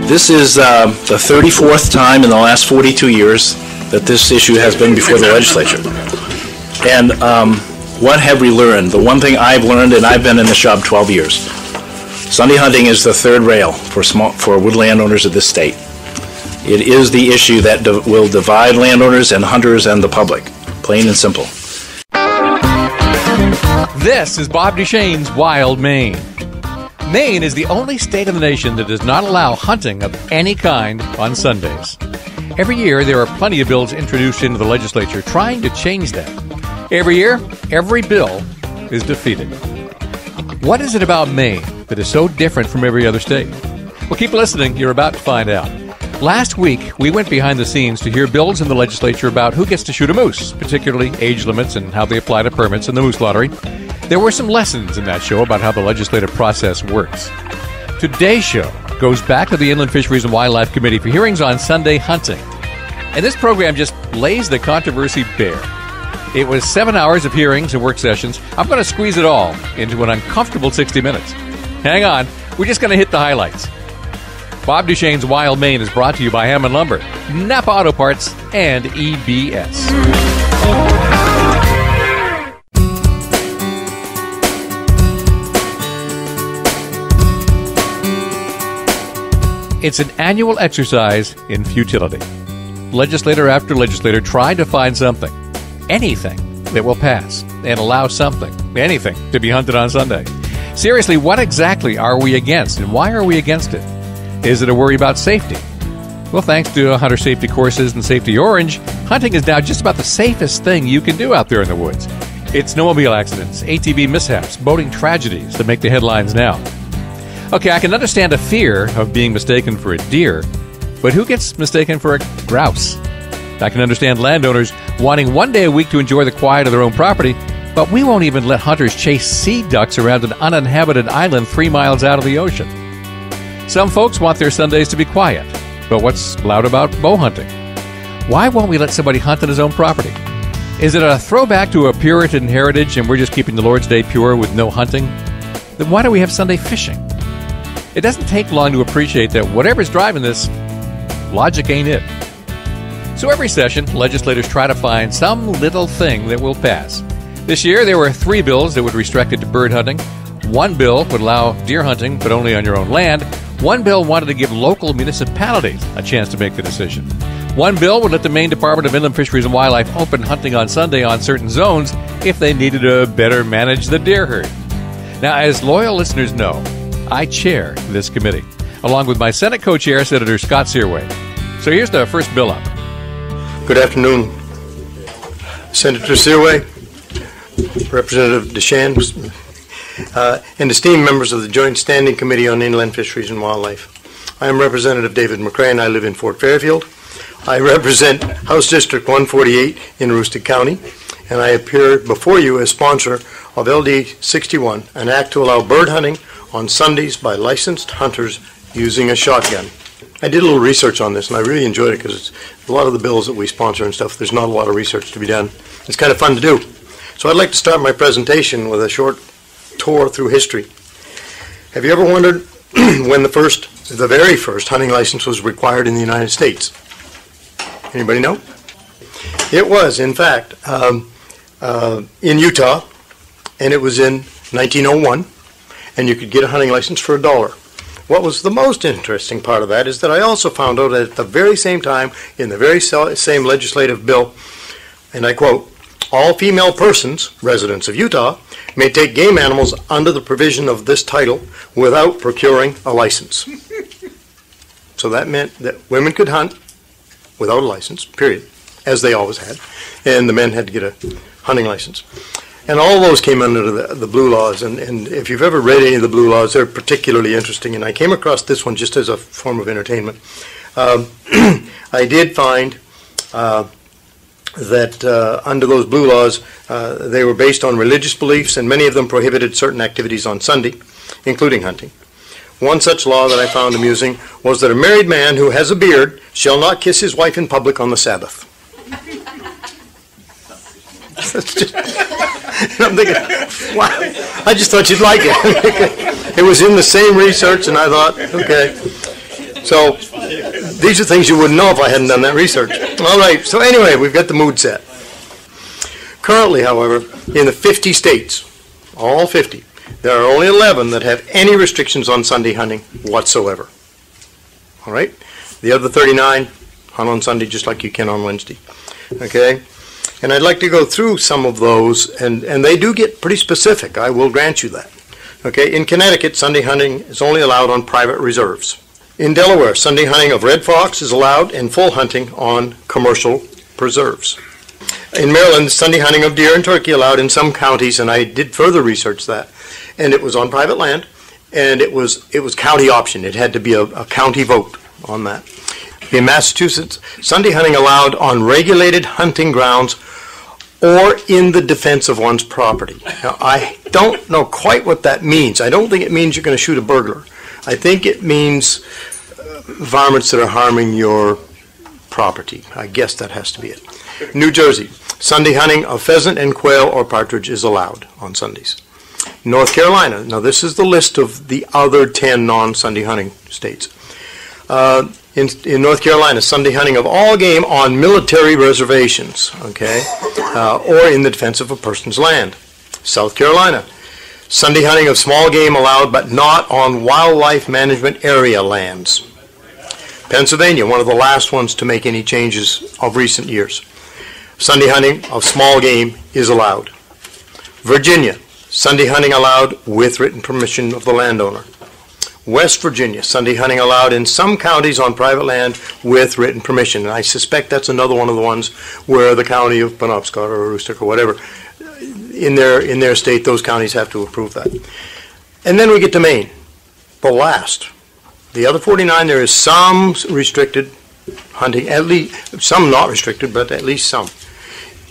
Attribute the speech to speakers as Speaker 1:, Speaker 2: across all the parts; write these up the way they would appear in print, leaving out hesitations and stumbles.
Speaker 1: This is the 34th time in the last 42 years that this issue has been before the legislature. And what have we learned? The one thing I've learned, and I've been in the shop 12 years, Sunday hunting is the third rail for wood landowners of this state. It is the issue that will divide landowners and hunters and the public, plain and simple.
Speaker 2: This is Bob Duchesne's Wild Maine. Maine is the only state in the nation that does not allow hunting of any kind on Sundays. Every year, there are plenty of bills introduced into the legislature trying to change that. Every year, every bill is defeated. What is it about Maine that is so different from every other state? Well, keep listening. You're about to find out. Last week, we went behind the scenes to hear bills in the legislature about who gets to shoot a moose, particularly age limits and how they apply to permits in the moose lottery. There were some lessons in that show about how the legislative process works. Today's show goes back to the Inland Fisheries and Wildlife Committee for hearings on Sunday hunting. And this program just lays the controversy bare. It was 7 hours of hearings and work sessions. I'm going to squeeze it all into an uncomfortable 60 minutes. Hang on, we're just going to hit the highlights. Bob Duchesne's Wild Maine is brought to you by Hammond Lumber, Napa Auto Parts, and EBS. It's an annual exercise in futility. Legislator after legislator tried to find something, anything, that will pass and allow something, anything, to be hunted on Sunday. Seriously, what exactly are we against, and why are we against it? Is it a worry about safety? Well, thanks to hunter safety courses and Safety Orange, hunting is now just about the safest thing you can do out there in the woods. It's snowmobile accidents, ATV mishaps, boating tragedies that make the headlines now. Okay, I can understand a fear of being mistaken for a deer, but who gets mistaken for a grouse? I can understand landowners wanting one day a week to enjoy the quiet of their own property, but we won't even let hunters chase sea ducks around an uninhabited island 3 miles out of the ocean. Some folks want their Sundays to be quiet, but what's loud about bow hunting? Why won't we let somebody hunt on his own property? Is it a throwback to a Puritan heritage and we're just keeping the Lord's Day pure with no hunting? Then why do we have Sunday fishing? It doesn't take long to appreciate that whatever's driving this, logic ain't it. So every session, legislators try to find some little thing that will pass. This year, there were 3 bills that would restrict it to bird hunting. 1 bill would allow deer hunting, but only on your own land. 1 bill wanted to give local municipalities a chance to make the decision. 1 bill would let the Maine Department of Inland Fisheries and Wildlife open hunting on Sunday on certain zones if they needed to better manage the deer herd. Now, as loyal listeners know, I chair this committee, along with my Senate co-chair, Senator Scott Searway. So here's the first bill up.
Speaker 3: Good afternoon, Senator Searway, Representative Duchesne, and esteemed members of the Joint Standing Committee on Inland Fisheries and Wildlife. I am Representative David McRae, and I live in Fort Fairfield. I represent House District 148 in Aroostook County, and I appear before you as sponsor of LD 61, an act to allow bird hunting on Sundays by licensed hunters using a shotgun. I did a little research on this, and I really enjoyed it because a lot of the bills that we sponsor and stuff, there's not a lot of research to be done. It's kind of fun to do. So I'd like to start my presentation with a short tour through history. Have you ever wondered when the very first hunting license was required in the United States? Anybody know? It was, in fact, in Utah, and it was in 1901. And you could get a hunting license for $1. What was the most interesting part of that is that I also found out that at the very same time, in the very same legislative bill, and I quote, all female persons, residents of Utah, may take game animals under the provision of this title without procuring a license. So that meant that women could hunt without a license, period, as they always had, and the men had to get a hunting license. And all those came under the Blue Laws, and if you've ever read any of the Blue Laws, they're particularly interesting, and I came across this one just as a form of entertainment. I did find that under those Blue Laws, they were based on religious beliefs, and many of them prohibited certain activities on Sunday, including hunting. One such law that I found amusing was that a married man who has a beard shall not kiss his wife in public on the Sabbath. And I'm thinking, wow, I just thought you'd like it. It was in the same research, and I thought, okay. So these are things you wouldn't know if I hadn't done that research. All right, so anyway, we've got the mood set. Currently, however, in the 50 states, all 50, there are only 11 that have any restrictions on Sunday hunting whatsoever. All right? The other 39 hunt on Sunday just like you can on Wednesday. Okay? And I'd like to go through some of those, and they do get pretty specific. I will grant you that. Okay? In Connecticut, Sunday hunting is only allowed on private reserves. In Delaware, Sunday hunting of red fox is allowed and full hunting on commercial preserves. In Maryland, Sunday hunting of deer and turkey allowed in some counties, and I did further research that, and it was on private land, and it was county option. It had to be a county vote on that. In Massachusetts, Sunday hunting allowed on regulated hunting grounds or in the defense of one's property. Now, I don't know quite what that means. I don't think it means you're going to shoot a burglar. I think it means varmints that are harming your property. I guess that has to be it. New Jersey, Sunday hunting of pheasant and quail or partridge is allowed on Sundays. North Carolina, now this is the list of the other 10 non-Sunday hunting states. In North Carolina, Sunday hunting of all game on military reservations, okay, or in the defense of a person's land. South Carolina, Sunday hunting of small game allowed but not on wildlife management area lands. Pennsylvania, one of the last ones to make any changes of recent years. Sunday hunting of small game is allowed. Virginia, Sunday hunting allowed with written permission of the landowner. West Virginia, Sunday hunting allowed in some counties on private land with written permission. And I suspect that's another one of the ones where the county of Penobscot or Aroostook or whatever, in their state, those counties have to approve that. And then we get to Maine, the last. The other 49, there is some restricted hunting, at least some not restricted, but at least some.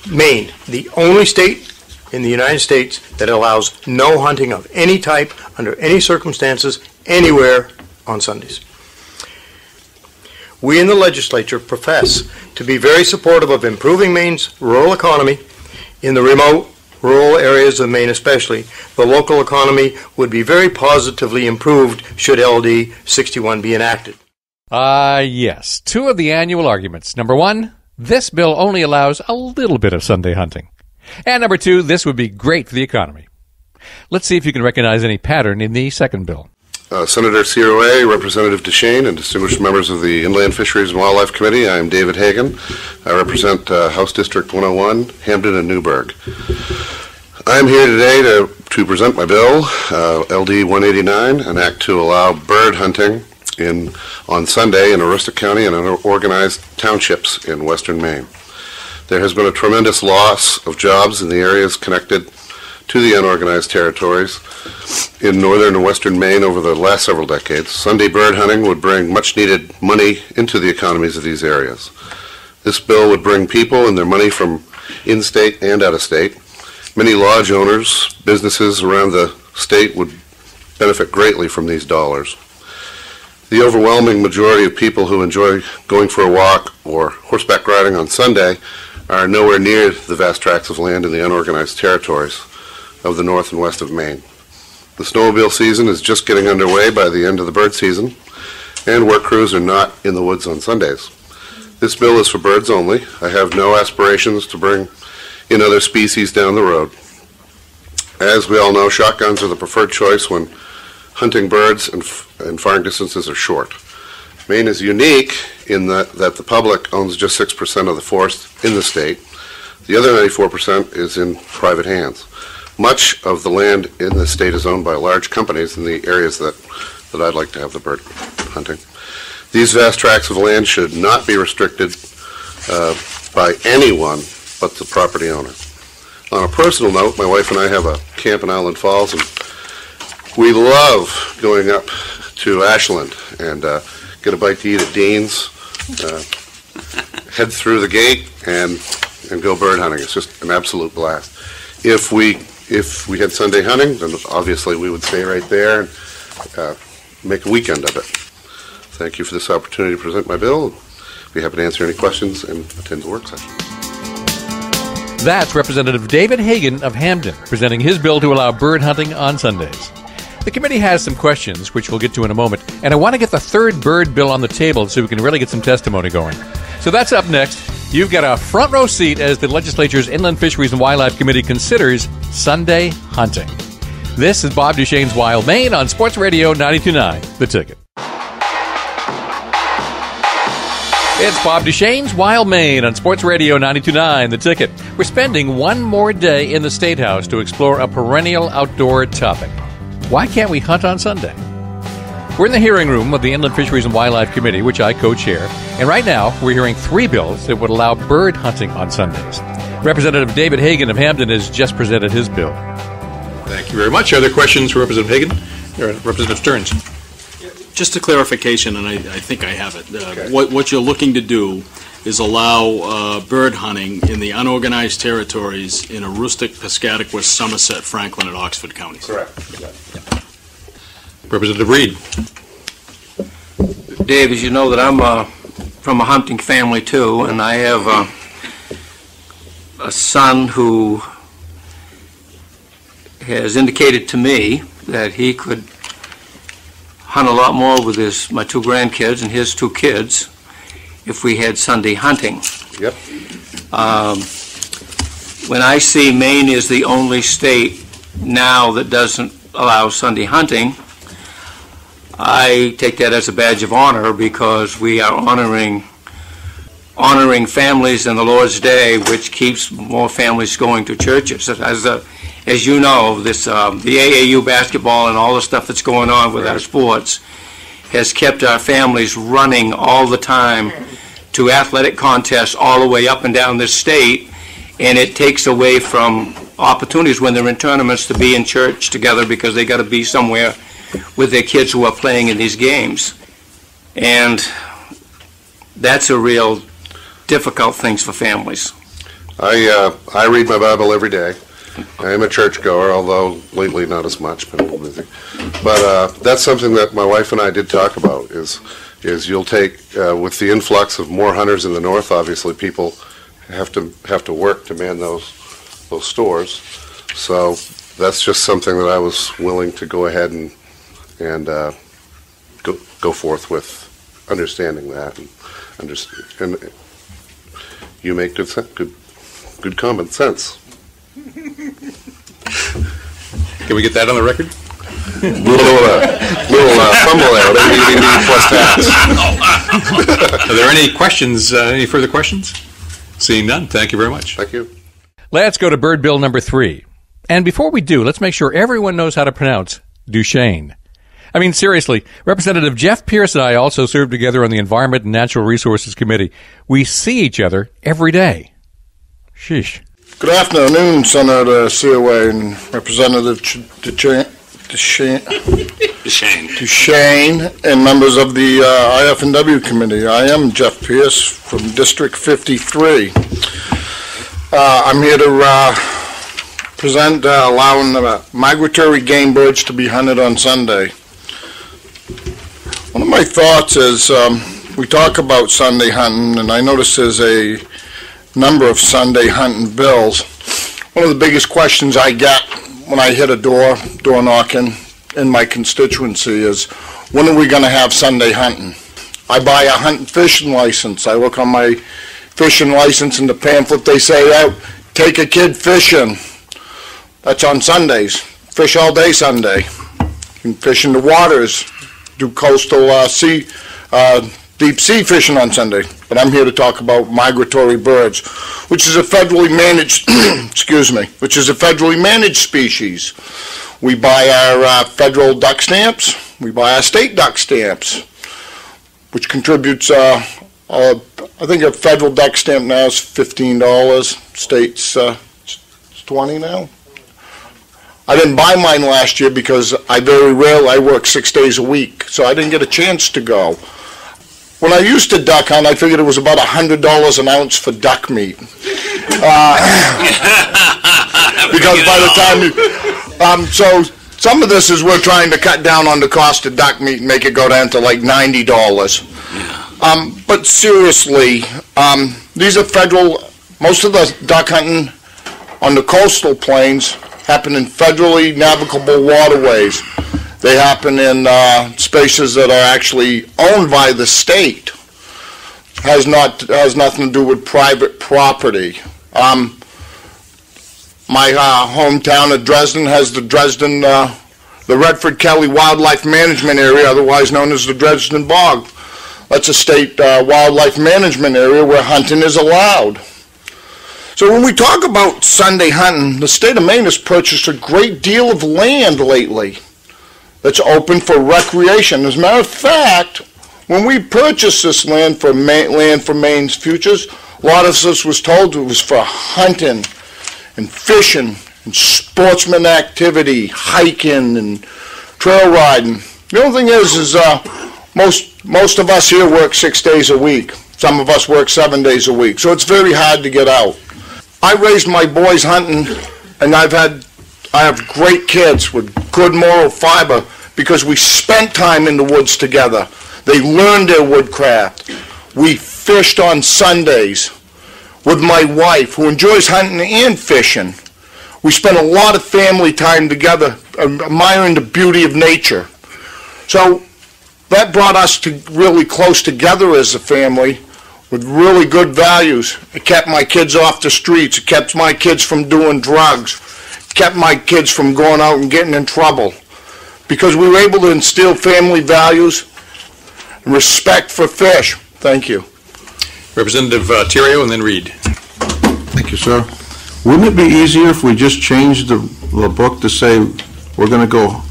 Speaker 3: Maine, the only state in the United States that allows no hunting of any type, under any circumstances, anywhere on Sundays. We in the legislature profess to be very supportive of improving Maine's rural economy. In the remote, rural areas of Maine especially, the local economy would be very positively improved should LD 61 be enacted.
Speaker 2: Yes. Two of the annual arguments. Number one, this bill only allows a little bit of Sunday hunting. And number two, this would be great for the economy. Let's see if you can recognize any pattern in the second bill.
Speaker 4: Senator CROA, Representative Duchesne, and distinguished members of the Inland Fisheries and Wildlife Committee, I am David Hagan. I represent House District 101, Hampden and Newburgh. I am here today to present my bill, LD 189, an act to allow bird hunting on Sunday in Aroostook County and unorganized townships in western Maine. There has been a tremendous loss of jobs in the areas connected to the unorganized territories in northern and western Maine over the last several decades. Sunday bird hunting would bring much needed money into the economies of these areas. This bill would bring people and their money from in-state and out-of-state. Many lodge owners, businesses around the state would benefit greatly from these dollars. The overwhelming majority of people who enjoy going for a walk or horseback riding on Sunday are nowhere near the vast tracts of land in the unorganized territories of the north and west of Maine. The snowmobile season is just getting underway by the end of the bird season, and work crews are not in the woods on Sundays. This bill is for birds only. I have no aspirations to bring in other species down the road. As we all know, shotguns are the preferred choice when hunting birds and firing distances are short. Maine is unique in that the public owns just 6% of the forest in the state. The other 94% is in private hands. Much of the land in the state is owned by large companies in the areas that I'd like to have the bird hunting. These vast tracts of land should not be restricted by anyone but the property owner. On a personal note, my wife and I have a camp in Island Falls, and we love going up to Ashland and get a bite to eat at Dean's, head through the gate, and go bird hunting. It's just an absolute blast. If we had Sunday hunting, then obviously we would stay right there and make a weekend of it. Thank you for this opportunity to present my bill. I'd be happy to answer any questions and attend the work session.
Speaker 2: That's Representative David Hagan of Hampden presenting his bill to allow bird hunting on Sundays. The committee has some questions, which we'll get to in a moment, and I want to get the third bird bill on the table so we can really get some testimony going. So that's up next. You've got a front row seat as the legislature's Inland Fisheries and Wildlife Committee considers Sunday hunting. This is Bob Duchesne's Wild Maine on Sports Radio 92.9, The Ticket. It's Bob Duchesne's Wild Maine on Sports Radio 92.9, The Ticket. We're spending one more day in the State House to explore a perennial outdoor topic. Why can't we hunt on Sunday? We're in the hearing room of the Inland Fisheries and Wildlife Committee, which I co-chair, and right now we're hearing 3 bills that would allow bird hunting on Sundays. Representative David Hagan of Hampden has just presented his bill.
Speaker 5: Thank you very much. Are there questions for Representative Hagan? Representative Stearns.
Speaker 6: Just a clarification, and I think I have it.
Speaker 5: Okay.
Speaker 6: What you're looking to do is allow bird hunting in the unorganized territories in Aroostook, Piscataqua, Somerset, Franklin, and Oxford counties.
Speaker 5: Correct. Yeah. Representative Reed.
Speaker 7: Dave, as you know, that I'm from a hunting family too, and I have a son who has indicated to me that he could hunt a lot more with my 2 grandkids and his 2 kids if we had Sunday hunting.
Speaker 4: Yep.
Speaker 7: When I see Maine is the only state now that doesn't allow Sunday hunting, I take that as a badge of honor because we are honoring families in the Lord's Day, which keeps more families going to churches. As you know, the AAU basketball and all the stuff that's going on with our sports has kept our families running all the time to athletic contests all the way up and down this state, and it takes away from opportunities when they're in tournaments to be in church together because they got to be somewhere with their kids who are playing in these games. And that's a real difficult thing for families.
Speaker 4: I read my Bible every day. I am a churchgoer, although lately not as much. But that's something that my wife and I did talk about. Is you'll take with the influx of more hunters in the north. Obviously, people have to work to man those stores. So that's just something that I was willing to go ahead and go forth with, understanding that and you make good common sense.
Speaker 5: Can we get that on the record?
Speaker 4: little fumble there. Maybe plus tax.
Speaker 5: Are there any questions? Any further questions? Seeing none, thank you very much.
Speaker 4: Thank you.
Speaker 2: Let's go to bird bill number 3. And before we do, let's make sure everyone knows how to pronounce Duchesne. I mean, seriously, Representative Jeff Pierce and I also serve together on the Environment and Natural Resources Committee. We see each other every day. Sheesh.
Speaker 8: Good afternoon, Senator Seaway and Representative Duchesne and members of the IF&W Committee. I am Jeff Pierce from District 53. I'm here to present allowing migratory game birds to be hunted on Sunday. One of my thoughts is we talk about Sunday hunting, and I notice there's a number of Sunday hunting bills. One of the biggest questions I get when I hit a door knocking in my constituency is, when are we going to have Sunday hunting? I buy a hunt and fishing license. I look on my fishing license in the pamphlet, they say, oh, take a kid fishing. That's on Sundays. Fish all day Sunday. You can fish in the waters, do coastal deep sea fishing on Sunday. But I'm here to talk about migratory birds, which is a federally managed, which is a federally managed species. We buy our federal duck stamps. We buy our state duck stamps, which contributes, I think a federal duck stamp now is $15. State's it's 20 now. I didn't buy mine last year because I work 6 days a week, so I didn't get a chance to go. When I used to duck hunt, I figured it was about $100 an ounce for duck meat. Because by the time so some of this is we're trying to cut down on the cost of duck meat and make it go down to like $90. But seriously, these are federal, most of the duck hunting on the coastal plains happen in federally navigable waterways. They happen in spaces that are actually owned by the state. Has nothing to do with private property. My hometown of Dresden has the Redford Kelly Wildlife Management Area, otherwise known as the Dresden Bog. That's a state wildlife management area where hunting is allowed. So when we talk about Sunday hunting, the state of Maine has purchased a great deal of land lately that's open for recreation. As a matter of fact, when we purchased this land for Maine's Futures, a lot of us was told it was for hunting and fishing and sportsman activity, hiking and trail riding. The only thing is most of us here work 6 days a week. Some of us work 7 days a week, so it's very hard to get out. I raised my boys hunting, and I have great kids with good moral fiber because we spent time in the woods together. They learned their woodcraft. We fished on Sundays with my wife, who enjoys hunting and fishing. We spent a lot of family time together, admiring the beauty of nature. So that brought us to really close together as a family with really good values. It kept my kids off the streets. It kept my kids from doing drugs. It kept my kids from going out and getting in trouble. Because we were able to instill family values and respect for fish. Thank you.
Speaker 5: Representative Theriault and then Reed.
Speaker 9: Thank you, sir. Wouldn't it be easier if we just changed the book to say we're going to go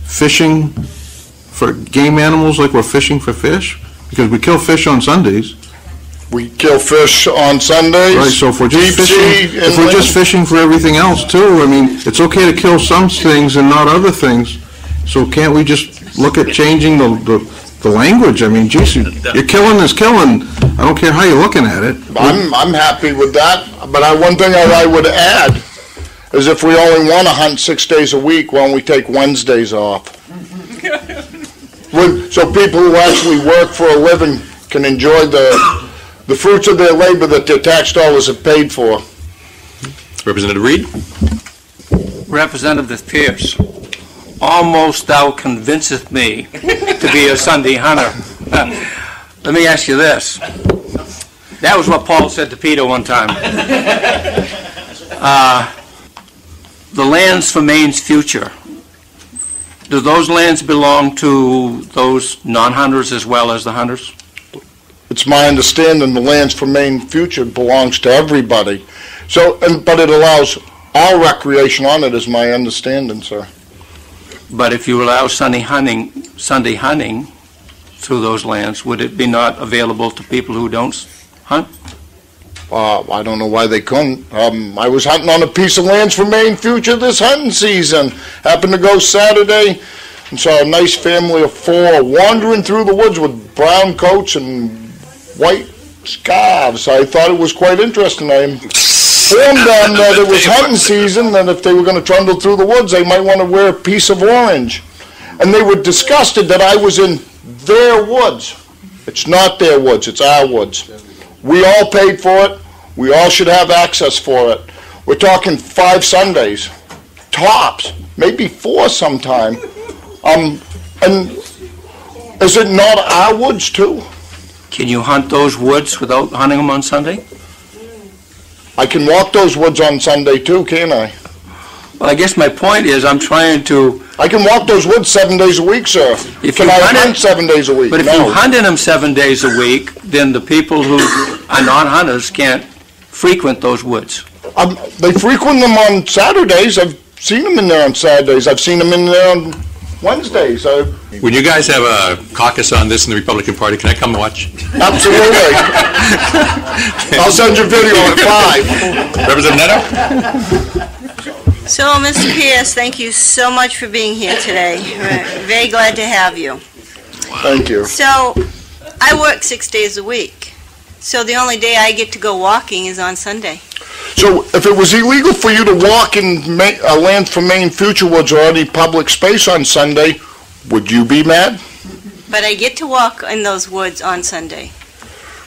Speaker 9: fishing for game animals like we're fishing for fish? Because we kill fish on Sundays.
Speaker 8: We kill fish on Sundays.
Speaker 9: Right, so if we're just fishing for everything else too, I mean, it's okay to kill some things and not other things. So can't we just look at changing the language? I mean, geez, you're killing is killing. I don't care how you're looking at it.
Speaker 8: I'm happy with that, but one thing I would add is if we only want to hunt 6 days a week, why don't we take Wednesdays off? So people who actually work for a living can enjoy the fruits of their labor that their tax dollars have paid for.
Speaker 5: Representative Reed.
Speaker 7: Representative Pierce, almost thou convinceth me to be a Sunday hunter. Let me ask you this. That was what Paul said to Peter one time. The lands for Maine's future, do those lands belong to those non-hunters as well as the hunters?
Speaker 8: It's my understanding the lands for Maine future belongs to everybody. So, but it allows all recreation on it, is my understanding, sir.
Speaker 7: But if you allow Sunday hunting through those lands, would it be not available to people who don't hunt?
Speaker 8: I don't know why they couldn't. I was hunting on a piece of lands for Maine future this hunting season. Happened to go Saturday and saw a nice family of 4 wandering through the woods with brown coats and white scarves. I thought it was quite interesting. I informed them that it was hunting season, and if they were going to trundle through the woods, they might want to wear a piece of orange. And they were disgusted that I was in their woods. It's not their woods, it's our woods. We all paid for it. We all should have access for it. We're talking 5 Sundays, tops, maybe 4 sometime. And is it not our woods too?
Speaker 7: Can you hunt those woods without hunting them on Sunday?
Speaker 8: I can walk those woods on Sunday too, can't I?
Speaker 7: Well, I guess my point is I'm trying to...
Speaker 8: I can walk those woods 7 days a week, sir. Can I hunt 7 days a week?
Speaker 7: But if you hunt in them 7 days a week, then the people who are non-hunters can't frequent those woods.
Speaker 8: They frequent them on Saturdays. I've seen them in there on Saturdays. I've seen them in there on Wednesdays.
Speaker 5: When you guys have a caucus on this in the Republican Party, can I come and watch?
Speaker 8: Absolutely. I'll send you a video at 5.
Speaker 5: Representative Neto?
Speaker 10: So, Mr. Pierce, thank you so much for being here today. We're very glad to have you.
Speaker 8: Thank you.
Speaker 10: So, I work 6 days a week. So the only day I get to go walking is on Sunday.
Speaker 8: So if it was illegal for you to walk in land for Maine future woods or any public space on Sunday, would you be mad?
Speaker 10: But I get to walk in those woods on Sunday.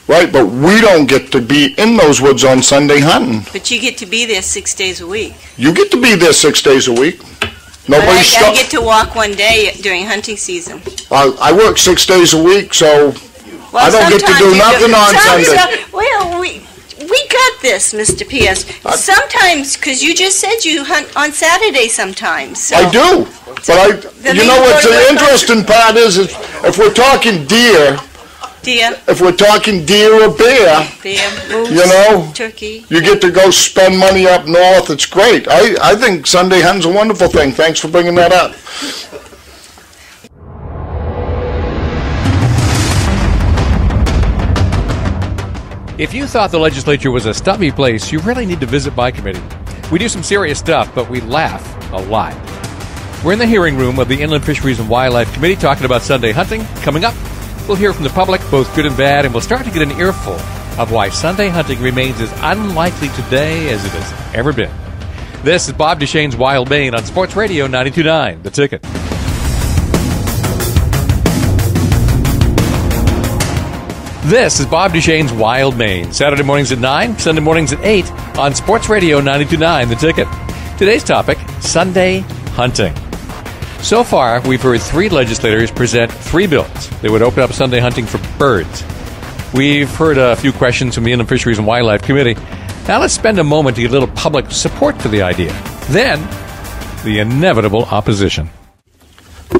Speaker 8: Right, but we don't get to be in those woods on Sunday hunting.
Speaker 10: But you get to be there 6 days a week.
Speaker 8: You get to be there 6 days a week.
Speaker 10: But
Speaker 8: Nobody's
Speaker 10: I get to walk one day during hunting season.
Speaker 8: I work 6 days a week, so
Speaker 10: Well,
Speaker 8: I don't get to
Speaker 10: sometimes
Speaker 8: do
Speaker 10: you
Speaker 8: nothing on Sunday.
Speaker 10: Well, we got this, Mr. P.S. Sometimes, because you just said you hunt on Saturday sometimes. So.
Speaker 8: I do, but
Speaker 10: Then
Speaker 8: you
Speaker 10: you
Speaker 8: know
Speaker 10: go
Speaker 8: what's
Speaker 10: to
Speaker 8: the
Speaker 10: the-
Speaker 8: interesting part is if we're talking deer,
Speaker 10: Deer,
Speaker 8: if we're talking deer or bear,
Speaker 10: moose,
Speaker 8: you know,
Speaker 10: turkey.
Speaker 8: you get to go spend money up north. It's great. I think Sunday hunting's a wonderful thing. Thanks for bringing that up.
Speaker 2: If you thought the legislature was a stuffy place, you really need to visit my committee. We do some serious stuff, but we laugh a lot. We're in the hearing room of the Inland Fisheries and Wildlife Committee talking about Sunday hunting. Coming up, we'll hear from the public, both good and bad, and we'll start to get an earful of why Sunday hunting remains as unlikely today as it has ever been. This is Bob Duchesne's Wild Maine on Sports Radio 92.9, The Ticket. This is Bob Duchesne's Wild Maine. Saturday mornings at 9, Sunday mornings at 8 on Sports Radio 92.9, The Ticket. Today's topic, Sunday hunting. So far, we've heard 3 legislators present 3 bills that would open up Sunday hunting for birds. We've heard a few questions from the Inland Fisheries and Wildlife Committee. Now let's spend a moment to get a little public support for the idea. Then, the inevitable opposition.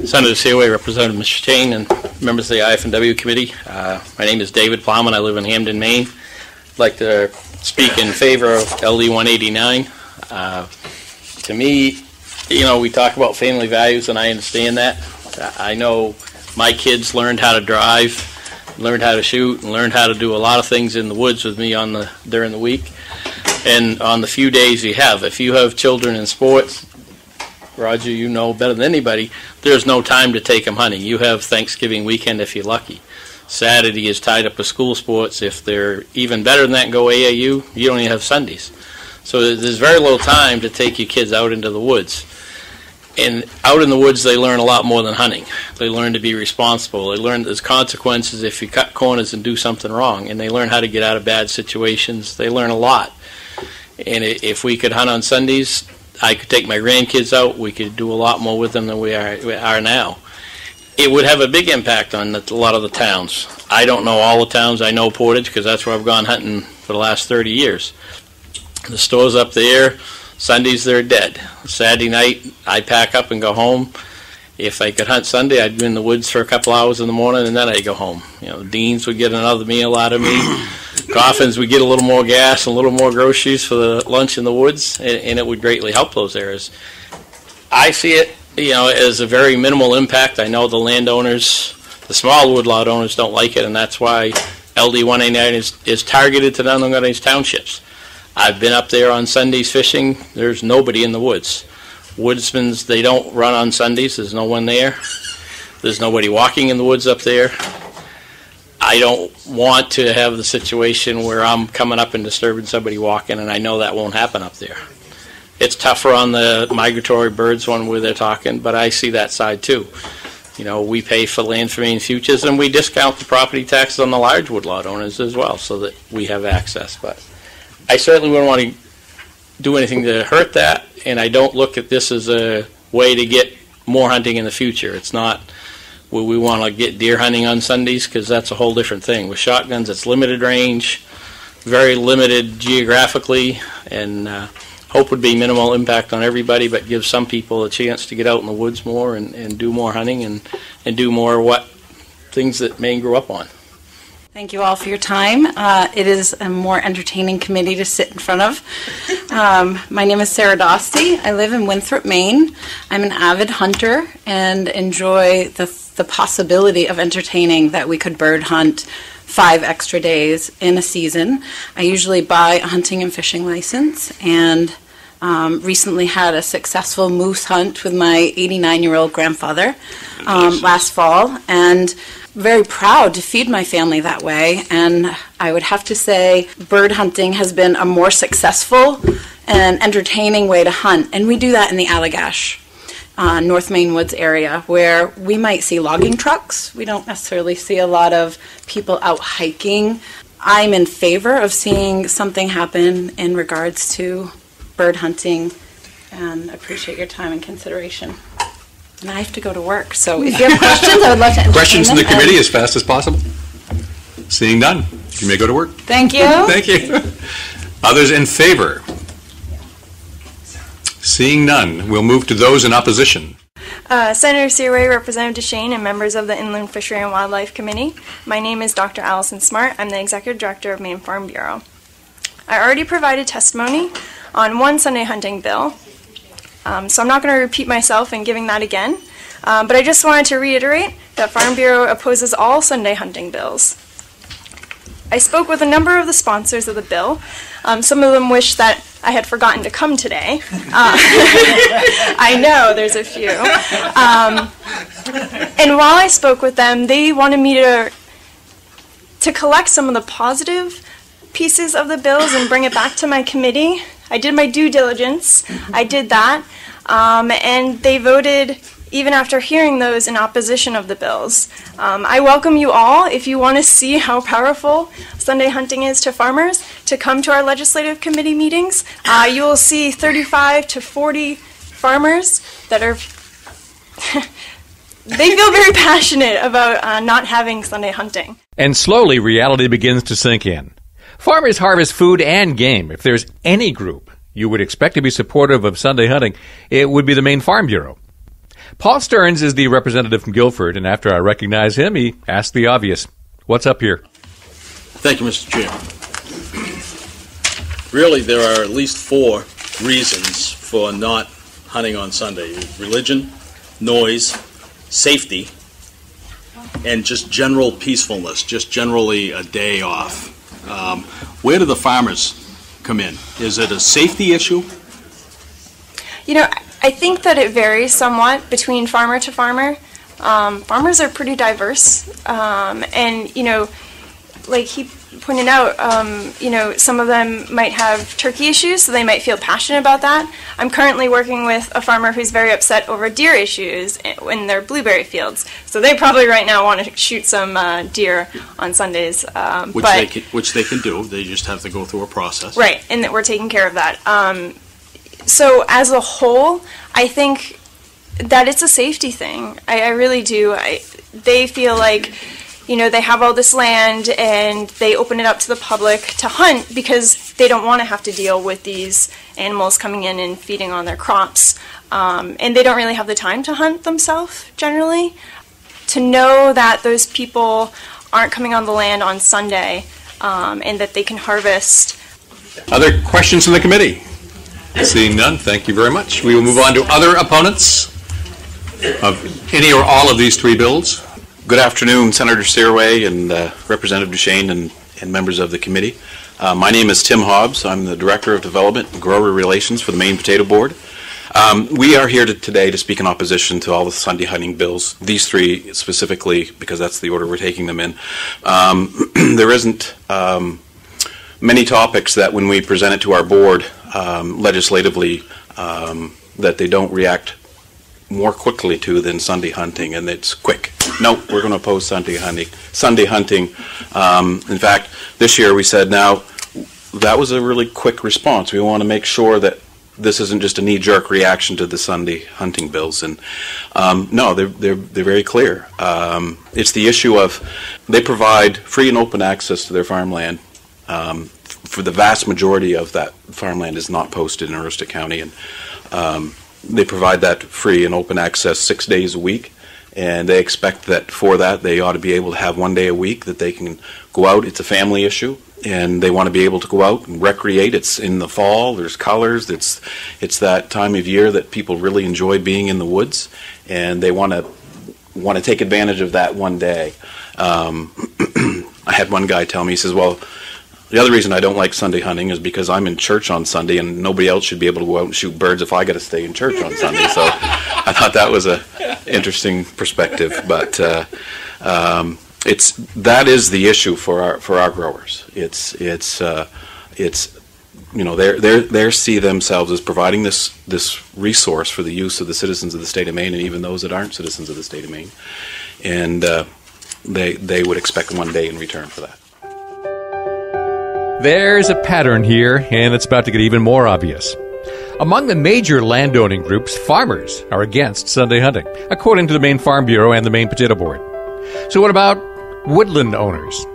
Speaker 11: Senator Seaway, Representative Mr. Chain, and members of the IF&W Committee. My name is David Plowman. I live in Hamden, Maine. I'd like to speak in favor of LD 189. To me, you know, we talk about family values, and I understand that. I know my kids learned how to drive, learned how to shoot, and learned how to do a lot of things in the woods with me during the week. And on the few days you have, if you have children in sports, Roger, you know better than anybody, there's no time to take them hunting. You have Thanksgiving weekend if you're lucky. Saturday is tied up with school sports. If they're even better than that and go AAU, you don't even have Sundays. So there's very little time to take your kids out into the woods. And out in the woods, they learn a lot more than hunting. They learn to be responsible. They learn there's consequences if you cut corners and do something wrong. And they learn how to get out of bad situations. They learn a lot. And if we could hunt on Sundays, I could take my grandkids out. We could do a lot more with them than we are now. It would have a big impact on a lot of the towns. I don't know all the towns. I know Portage because that's where I've gone hunting for the last 30 years. The stores up there, Sundays they're dead. Saturday night, I pack up and go home. If I could hunt Sunday, I'd be in the woods for a couple hours in the morning, and then I'd go home. You know, Deans would get another meal out of me. Coffins would get a little more gas and a little more groceries for the lunch in the woods, and it would greatly help those areas. I see it, you know, as a very minimal impact. I know the landowners, the small woodlot owners don't like it, and that's why LD 189 is targeted to none of these townships. I've been up there on Sundays fishing. There's nobody in the woods. Woodsmen, they don't run on Sundays. There's no one there. There's nobody walking in the woods up there. I don't want to have the situation where I'm coming up and disturbing somebody walking, and I know that won't happen up there. It's tougher on the migratory birds one where they're talking, but I see that side too. You know, we pay for land for main futures, and we discount the property taxes on the large woodlot owners as well so that we have access. But I certainly wouldn't want to do anything to hurt that, and I don't look at this as a way to get more hunting in the future. It's not where we want to get deer hunting on Sundays, because that's a whole different thing. With shotguns, it's limited range, very limited geographically, and hope would be minimal impact on everybody, but give some people a chance to get out in the woods more and do more hunting and do more things that Maine grew up on.
Speaker 12: Thank you all for your time. It is a more entertaining committee to sit in front of. My name is Sarah Dostey. I live in Winthrop, Maine. I'm an avid hunter and enjoy the possibility of entertaining that we could bird hunt 5 extra days in a season. I usually buy a hunting and fishing license, and recently had a successful moose hunt with my 89-year-old grandfather last fall, and very proud to feed my family that way. And I would have to say bird hunting has been a more successful and entertaining way to hunt, and we do that in the Allagash, North Maine Woods area, where we might see logging trucks. We don't necessarily see a lot of people out hiking. I'm in favor of seeing something happen in regards to bird hunting and appreciate your time and consideration. And I have to go to work, so if you have questions, I would love to entertain
Speaker 5: Questions from the
Speaker 12: them.
Speaker 5: committee as fast as possible? Seeing none, you may go to work.
Speaker 12: Thank you.
Speaker 5: Thank you. Others in favor? Seeing none, we'll move to those in opposition.
Speaker 13: Senator Searway, Representative Duchesne, and members of the Inland Fishery and Wildlife Committee. My name is Dr. Allison Smart. I'm the Executive Director of Maine Farm Bureau. I already provided testimony on one Sunday hunting bill, so I'm not going to repeat myself in giving that again, but I just wanted to reiterate that Farm Bureau opposes all Sunday hunting bills. I spoke with a number of the sponsors of the bill. Some of them wish that I had forgotten to come today. I know, there's a few. And while I spoke with them, they wanted me to collect some of the positive pieces of the bills and bring it back to my committee. I did my due diligence. I did that. And they voted, even after hearing those, in opposition of the bills. I welcome you all, if you want to see how powerful Sunday hunting is to farmers, to come to our legislative committee meetings. You will see 35 to 40 farmers that are, they feel very passionate about not having Sunday hunting.
Speaker 2: And slowly, reality begins to sink in. Farmers harvest food and game. If there's any group you would expect to be supportive of Sunday hunting, it would be the Maine Farm Bureau. Paul Stearns is the representative from Guilford, and after I recognize him, he asked the obvious. What's up here?
Speaker 6: Thank you, Mr. Chair. Really, there are at least 4 reasons for not hunting on Sunday. Religion, noise, safety, and just general peacefulness, just generally a day off. Where do the farmers come in? Is it a safety issue?
Speaker 13: You know, I think that it varies somewhat between farmer to farmer. Farmers are pretty diverse, and, you know, like he pointed out, you know, some of them might have turkey issues, so they might feel passionate about that. I'm currently working with a farmer who's very upset over deer issues in their blueberry fields, so they probably right now want to shoot some deer on Sundays.
Speaker 6: Which they can do. They just have to go through a process.
Speaker 13: Right, and that we're taking care of that. So as a whole, I think that it's a safety thing. I really do. They feel like, you know, they have all this land and they open it up to the public to hunt because they don't want to have to deal with these animals coming in and feeding on their crops. And they don't really have the time to hunt themselves, generally. To know that those people aren't coming on the land on Sunday and that they can harvest.
Speaker 5: Other questions from the committee? Seeing none, thank you very much. We will move on to other opponents of any or all of these 3 bills.
Speaker 14: Good afternoon, Senator Searway and Representative Duchesne and members of the committee. My name is Tim Hobbs. I'm the Director of Development and Grower Relations for the Maine Potato Board. We are here today to speak in opposition to all the Sunday hunting bills, these 3 specifically, because that's the order we're taking them in. There isn't many topics that when we present it to our board legislatively that they don't react more quickly to than Sunday hunting, and it's quick. No, we're going to oppose Sunday hunting. In fact, this year we said, now, that was a really quick response. We want to make sure that this isn't just a knee-jerk reaction to the Sunday hunting bills. And no, they're very clear. It's the issue of they provide free and open access to their farmland. For the vast majority of that farmland is not posted in Aroostook County, and they provide that free and open access 6 days a week, and they expect that for that they ought to be able to have 1 day a week that they can go out. It's a family issue, and they want to be able to go out and recreate. It's in the fall, there's colors, it's that time of year that people really enjoy being in the woods, and they want to take advantage of that 1 day. I had one guy tell me, he says, well, the other reason I don't like Sunday hunting is because I'm in church on Sunday and nobody else should be able to go out and shoot birds if I got to stay in church on Sunday. So I thought that was an interesting perspective. But that is the issue for our growers. It's you know, they see themselves as providing this resource for the use of the citizens of the state of Maine, and even those that aren't citizens of the state of Maine, and they would expect 1 day in return for that. There's a pattern here, and it's about to get even more obvious.
Speaker 2: Among the major landowning groups, farmers are against Sunday hunting, according to the Maine Farm Bureau and the Maine Potato Board. So what about woodland owners?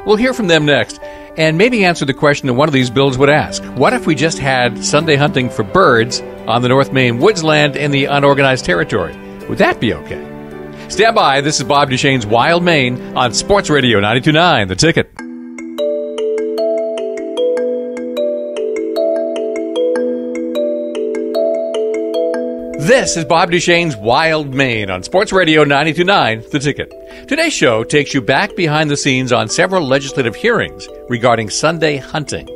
Speaker 2: We'll hear from them next, and maybe answer the question that one of these bills would ask. What if we just had Sunday hunting for birds on the North Maine woodsland in the unorganized territory? Would that be okay? Stand by. This is Bob Duchesne's Wild Maine on Sports Radio 92.9, The Ticket. This is Bob Duchesne's Wild Maine on Sports Radio 92.9, The Ticket. Today's show takes you back behind the scenes on several legislative hearings regarding Sunday hunting.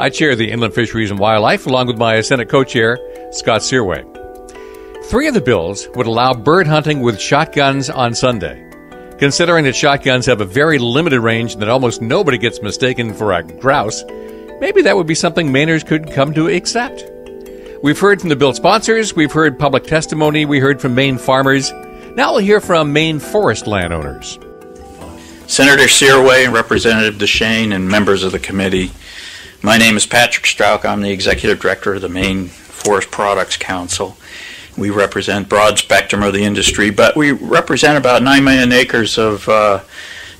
Speaker 2: I chair the Inland Fisheries and Wildlife along with my Senate co-chair, Scott Searway. 3 of the bills would allow bird hunting with shotguns on Sunday. Considering that shotguns have a very limited range and that almost nobody gets mistaken for a grouse, maybe that would be something Mainers could come to accept. We've heard from the bill sponsors, we've heard public testimony, we heard from Maine farmers. Now we'll hear from Maine forest landowners.
Speaker 15: Senator Searway, Representative Duchesne, and members of the committee. My name is Patrick Strauch. I'm the Executive Director of the Maine Forest Products Council. We represent broad spectrum of the industry, but we represent about 9 million acres of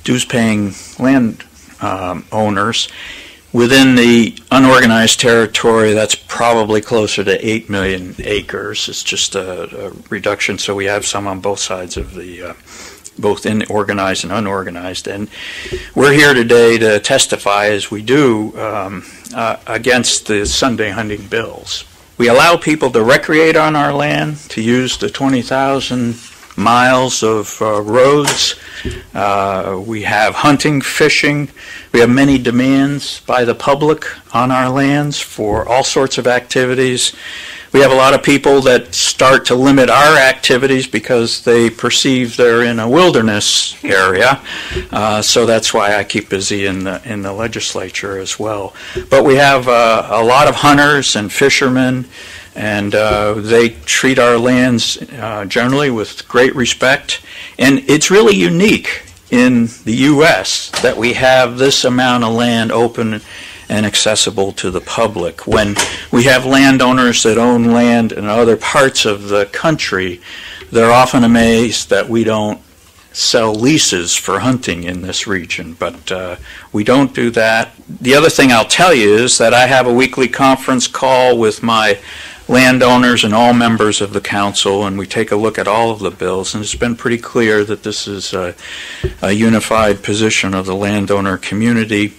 Speaker 15: dues-paying land owners. Within the unorganized territory, that's probably closer to 8 million acres. It's just a reduction, so we have some on both sides of the, both in organized and unorganized. And we're here today to testify, as we do, against the Sunday hunting bills. We allow people to recreate on our land, to use the 20,000 miles of roads. We have hunting, fishing. We have many demands by the public on our lands for all sorts of activities. We have a lot of people that start to limit our activities because they perceive they're in a wilderness area. So that's why I keep busy in the legislature as well. But we have a lot of hunters and fishermen, and they treat our lands generally with great respect. And it's really unique in the U.S. that we have this amount of land open and accessible to the public. When we have landowners that own land in other parts of the country, they're often amazed that we don't sell leases for hunting in this region, but we don't do that. The other thing I'll tell you is that I have a weekly conference call with my landowners and all members of the council, and we take a look at all of the bills, and it's been pretty clear that this is a unified position of the landowner community.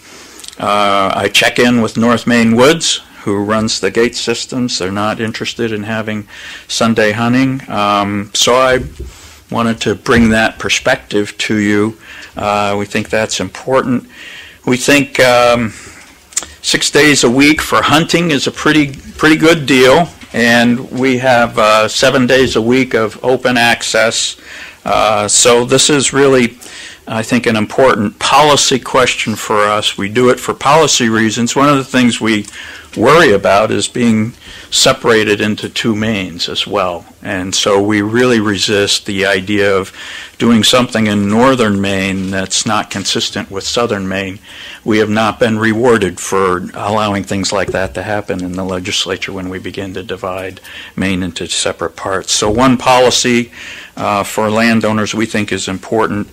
Speaker 15: I check in with North Maine Woods, who runs the gate systems. They're not interested in having Sunday hunting. So I wanted to bring that perspective to you. We think that's important. We think 6 days a week for hunting is a pretty good deal, and we have 7 days a week of open access. So this is really, I think, an important policy question for us. We do it for policy reasons. One of the things we worry about is being separated into 2 Maines as well. And so we really resist the idea of doing something in northern Maine that's not consistent with southern Maine. We have not been rewarded for allowing things like that to happen in the legislature when we begin to divide Maine into separate parts. So one policy for landowners we think is important.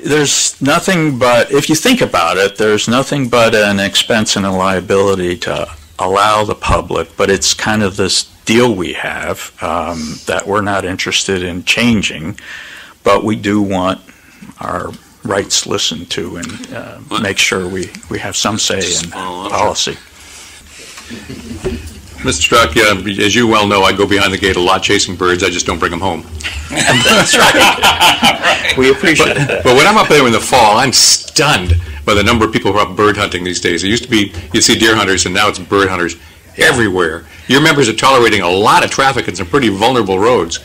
Speaker 15: There's nothing but, if you think about it, there's nothing but an expense and a liability to allow the public, but it's kind of this deal we have that we're not interested in changing, but we do want our rights listened to and make sure we have some say in policy.
Speaker 5: Mr. Strauch, as you well know, I go behind the gate a lot chasing birds. I just don't bring them home.
Speaker 15: That's right. We appreciate it.
Speaker 5: But when I'm up there in the fall, I'm stunned by the number of people who are up bird hunting these days. It used to be you'd see deer hunters, and now it's bird hunters everywhere. Your members are tolerating a lot of traffic in some pretty vulnerable roads.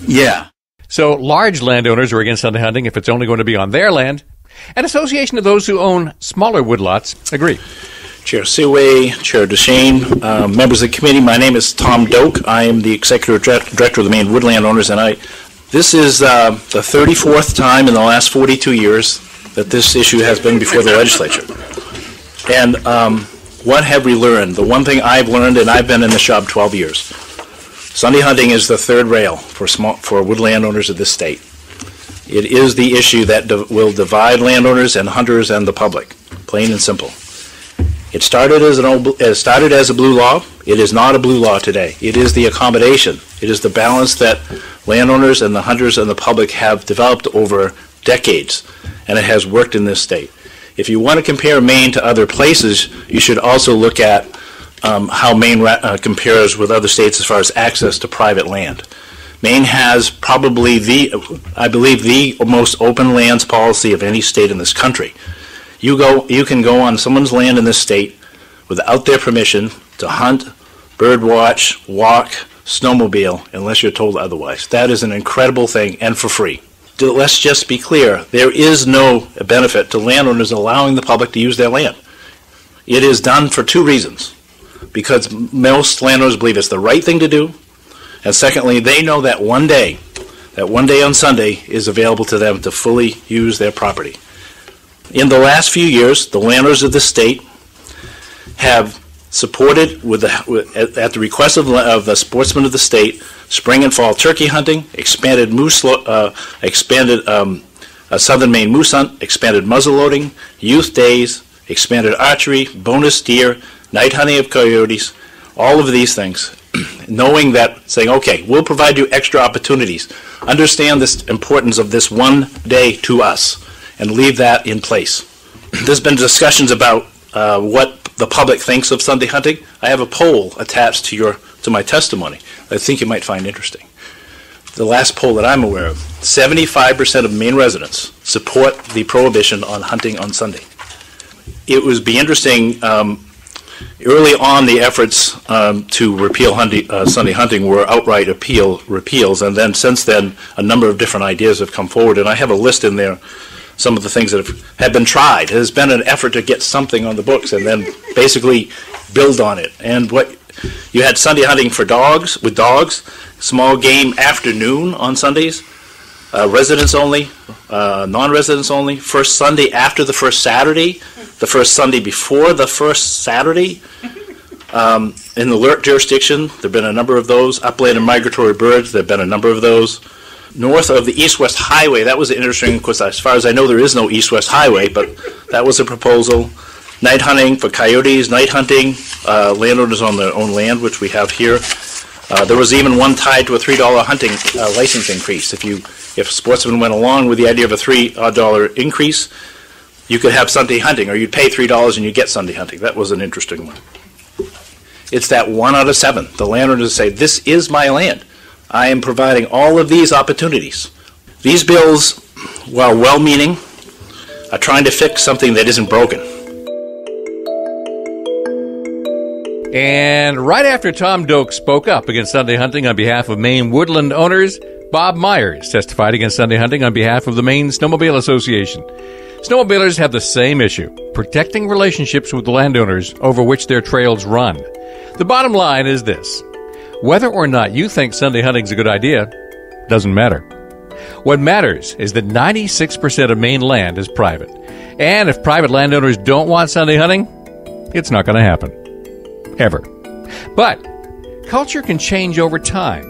Speaker 15: Yeah.
Speaker 2: So large landowners are against Sunday hunting if it's only going to be on their land. An association of those who own smaller woodlots agree.
Speaker 1: Chair Seaway, Chair Duchesne, members of the committee, my name is Tom Doak. I am the Executive Director of the Maine Woodland Owners, and this is the 34th time in the last 42 years that this issue has been before the legislature. And what have we learned? The one thing I've learned, and I've been in this job 12 years, Sunday hunting is the third rail for wood landowners of this state. It is the issue that will divide landowners and hunters and the public, plain and simple. It started as a blue law. It is not a blue law today. It is the accommodation. It is the balance that landowners and the hunters and the public have developed over decades, and it has worked in this state. If you want to compare Maine to other places, you should also look at how Maine compares with other states as far as access to private land. Maine has probably I believe, the most open lands policy of any state in this country. You can go on someone's land in this state without their permission to hunt, bird watch, walk, snowmobile, unless you're told otherwise. That is an incredible thing, and for free. Let's just be clear. There is no benefit to landowners allowing the public to use their land. It is done for two reasons. Because most landowners believe it's the right thing to do, and secondly, they know that one day on Sunday is available to them to fully use their property. In the last few years, the landowners of this state have supported, at the request of the sportsmen of the state, spring and fall turkey hunting, expanded southern Maine moose hunt, expanded muzzleloading, youth days, expanded archery, bonus deer, night hunting of coyotes, all of these things, knowing that, saying, okay, we'll provide you extra opportunities. Understand this importance of this one day to us, and leave that in place. There's been discussions about what the public thinks of Sunday hunting. I have a poll attached to my testimony I think you might find interesting. The last poll that I'm aware of, 75% of Maine residents support the prohibition on hunting on Sunday. It would be interesting. Early on, the efforts to repeal Sunday hunting were outright repeals, and then since then, a number of different ideas have come forward, and I have a list in there, some of the things that have been tried. It has been an effort to get something on the books and then basically build on it. And what you had Sunday hunting for dogs, small game afternoon on Sundays, residents only, non-residents only, first Sunday after the first Saturday, the first Sunday before the first Saturday. In the alert jurisdiction, there have been a number of those. Upland and migratory birds, there have been a number of those. North of the east-west highway, that was interesting, because as far as I know, there is no east-west highway, but that was a proposal. Night hunting for coyotes, night hunting, landowners on their own land, which we have here. There was even one tied to a $3 hunting license increase. If sportsmen went along with the idea of a $3 increase, you could have Sunday hunting, or you'd pay $3 and you get Sunday hunting. That was an interesting one. It's that 1 out of 7. The landowners say, this is my land. I am providing all of these opportunities. These bills, while well-meaning, are trying to fix something that isn't broken.
Speaker 2: And right after Tom Doak spoke up against Sunday hunting on behalf of Maine woodland owners, Bob Myers testified against Sunday hunting on behalf of the Maine Snowmobile Association. Snowmobilers have the same issue, protecting relationships with the landowners over which their trails run. The bottom line is this: whether or not you think Sunday hunting is a good idea doesn't matter. What matters is that 96% of Maine land is private. And if private landowners don't want Sunday hunting, it's not going to happen. Ever. But culture can change over time.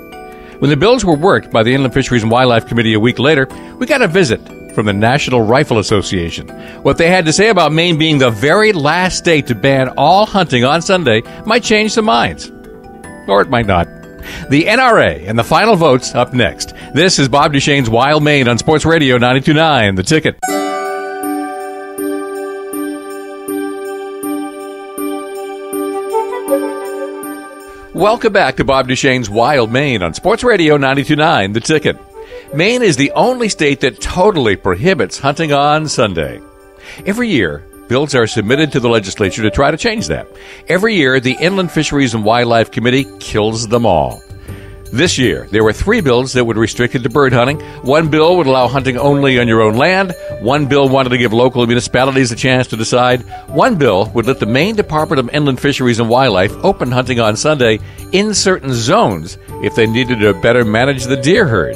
Speaker 2: When the bills were worked by the Inland Fisheries and Wildlife Committee a week later, we got a visit from the National Rifle Association. What they had to say about Maine being the very last state to ban all hunting on Sunday might change some minds. Or it might not. The NRA and the final votes up next. This is Bob Duchesne's Wild Maine on Sports Radio 92.9, The Ticket. Welcome back to Bob Duchesne's Wild Maine on Sports Radio 92.9, The Ticket. Maine is the only state that totally prohibits hunting on Sunday. Every year, bills are submitted to the legislature to try to change that. Every year, the Inland Fisheries and Wildlife Committee kills them all. This year, there were 3 bills that would restrict it to bird hunting. 1 bill would allow hunting only on your own land. 1 bill wanted to give local municipalities a chance to decide. 1 bill would let the Maine Department of Inland Fisheries and Wildlife open hunting on Sunday in certain zones if they needed to better manage the deer herd.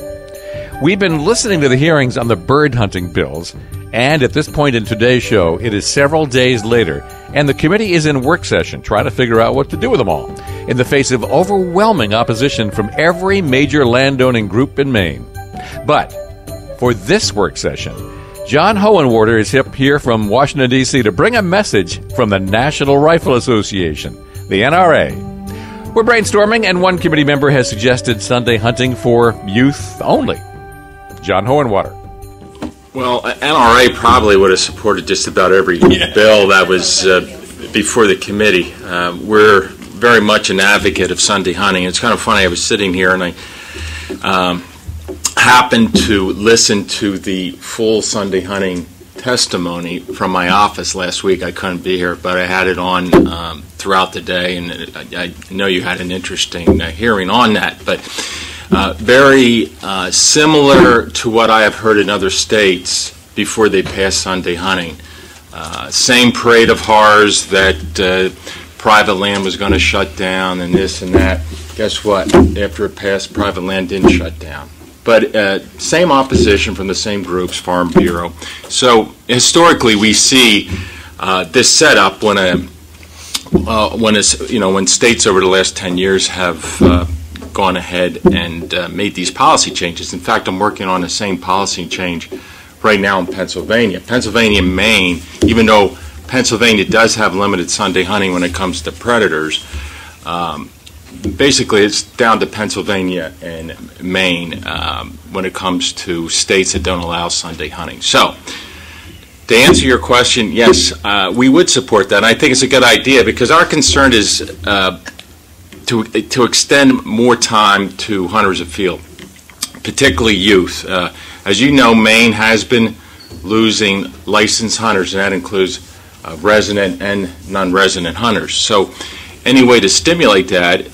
Speaker 2: We've been listening to the hearings on the bird hunting bills, And at this point in today's show, it is several days later, and the committee is in work session trying to figure out what to do with them all, in the face of overwhelming opposition from every major landowning group in Maine. But for this work session, John Hohenwarter is here from Washington, D.C. to bring a message from the National Rifle Association, the NRA. We're brainstorming, and one committee member has suggested Sunday hunting for youth only. John Hohenwarter.
Speaker 16: Well, NRA probably would have supported just about every bill that was before the committee. We're very much an advocate of Sunday hunting. It's kind of funny, I was sitting here and I happened to listen to the full Sunday hunting testimony from my office last week. I couldn't be here, but I had it on throughout the day, and I know you had an interesting hearing on that. But very similar to what I have heard in other states before they passed Sunday hunting. Same parade of horrors that private land was going to shut down and this and that. Guess what? After it passed, private land didn't shut down. But same opposition from the same groups, Farm Bureau. So historically, we see this setup when states over the last 10 years have gone ahead and made these policy changes. In fact, I'm working on the same policy change right now in Pennsylvania. Pennsylvania and Maine, even though Pennsylvania does have limited Sunday hunting when it comes to predators, basically it's down to Pennsylvania and Maine when it comes to states that don't allow Sunday hunting. So, to answer your question, yes, we would support that. And I think it's a good idea because our concern is to extend more time to hunters afield, particularly youth. As you know, Maine has been losing licensed hunters, and that includes resident and non-resident hunters. So any way to stimulate that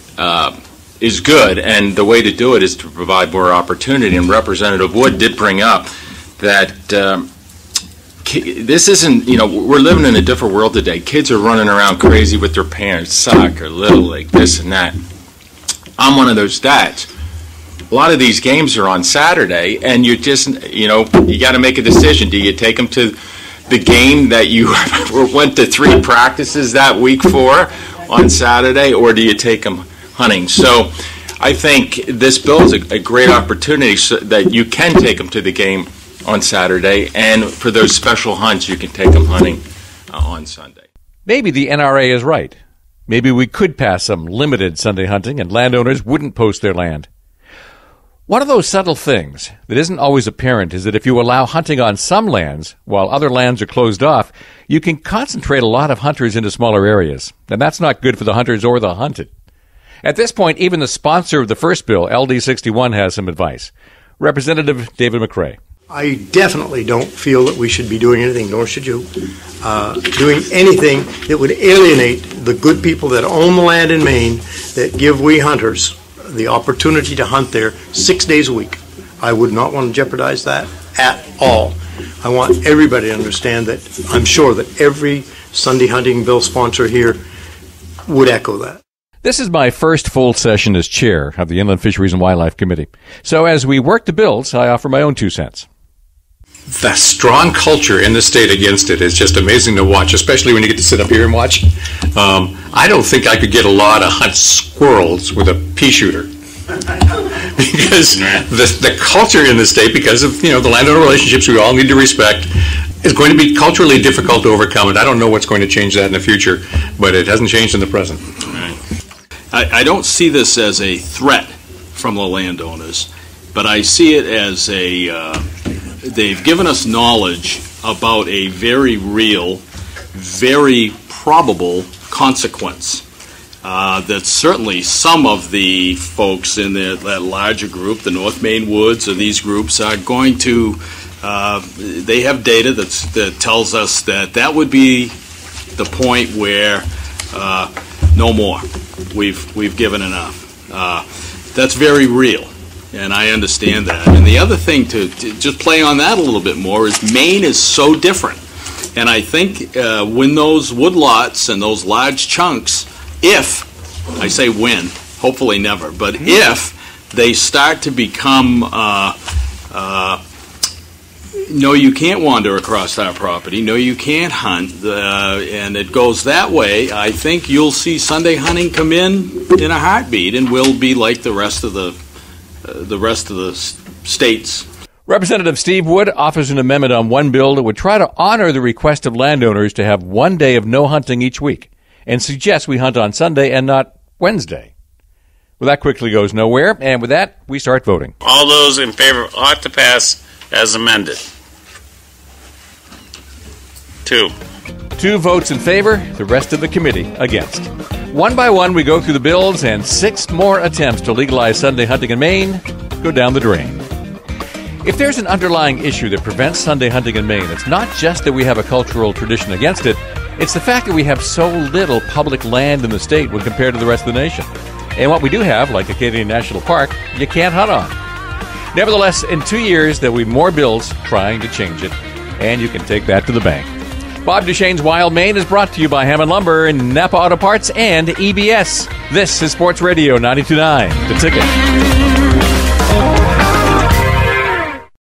Speaker 16: is good, and the way to do it is to provide more opportunity. And Representative Wood did bring up that this isn't, we're living in a different world today. Kids are running around crazy with their parents, soccer, Little League, this and that. I'm one of those dads. A lot of these games are on Saturday, and you just, you got to make a decision. Do you take them to the game that you went to 3 practices that week for on Saturday, or do you take them hunting? So I think this bill is a great opportunity so that you can take them to the game on Saturday, and for those special hunts, you can take them hunting on Sunday.
Speaker 2: Maybe the NRA is right. Maybe we could pass some limited Sunday hunting and landowners wouldn't post their land. One of those subtle things that isn't always apparent is that if you allow hunting on some lands while other lands are closed off, you can concentrate a lot of hunters into smaller areas, and that's not good for the hunters or the hunted. At this point, even the sponsor of the first bill, LD 61, has some advice. Representative David McRae.
Speaker 3: I definitely don't feel that we should be doing anything, nor should you, doing anything that would alienate the good people that own the land in Maine that give we hunters the opportunity to hunt there 6 days a week. I would not want to jeopardize that at all. I want everybody to understand that I'm sure that every Sunday hunting bill sponsor here would echo that.
Speaker 2: This is my first full session as chair of the Inland Fisheries and Wildlife Committee. So as we work the bills, I offer my own 2 cents.
Speaker 5: The strong culture in the state against it is just amazing to watch, especially when you get to sit up here and watch. I don't think I could get a law to hunt squirrels with a pea shooter. Because the culture in the state, because of the landowner relationships we all need to respect, is going to be culturally difficult to overcome. And I don't know what's going to change that in the future, but it hasn't changed in the present.
Speaker 6: I don't see this as a threat from the landowners, but I see it as they've given us knowledge about a very real, very probable consequence that certainly some of the folks in that larger group, the North Maine Woods, or these groups are going to, they have data that tells us that would be the point where no more. We've given enough. That's very real. And I understand that. And the other thing to just play on that a little bit more is Maine is so different. And I think when those woodlots and those large chunks, if, I say when, hopefully never, but if they start to become, no, you can't wander across our property, no, you can't hunt, and it goes that way, I think you'll see Sunday hunting come in a heartbeat, and we'll be like the rest of the states.
Speaker 2: Representative Steve Wood offers an amendment on one bill that would try to honor the request of landowners to have one day of no hunting each week, and suggests we hunt on Sunday and not Wednesday. Well, that quickly goes nowhere, and with that, we start voting.
Speaker 17: All those in favor ought to pass as amended. 2.
Speaker 2: 2 votes in favor, the rest of the committee against. One by one, we go through the bills, and 6 more attempts to legalize Sunday hunting in Maine go down the drain. If there's an underlying issue that prevents Sunday hunting in Maine, it's not just that we have a cultural tradition against it, it's the fact that we have so little public land in the state when compared to the rest of the nation. And what we do have, like Acadian National Park, you can't hunt on. Nevertheless, in 2 years, there will be more bills trying to change it, and you can take that to the bank. Bob Duchesne's Wild Maine is brought to you by Hammond Lumber and Napa Auto Parts and EBS. This is Sports Radio 92.9, The Ticket.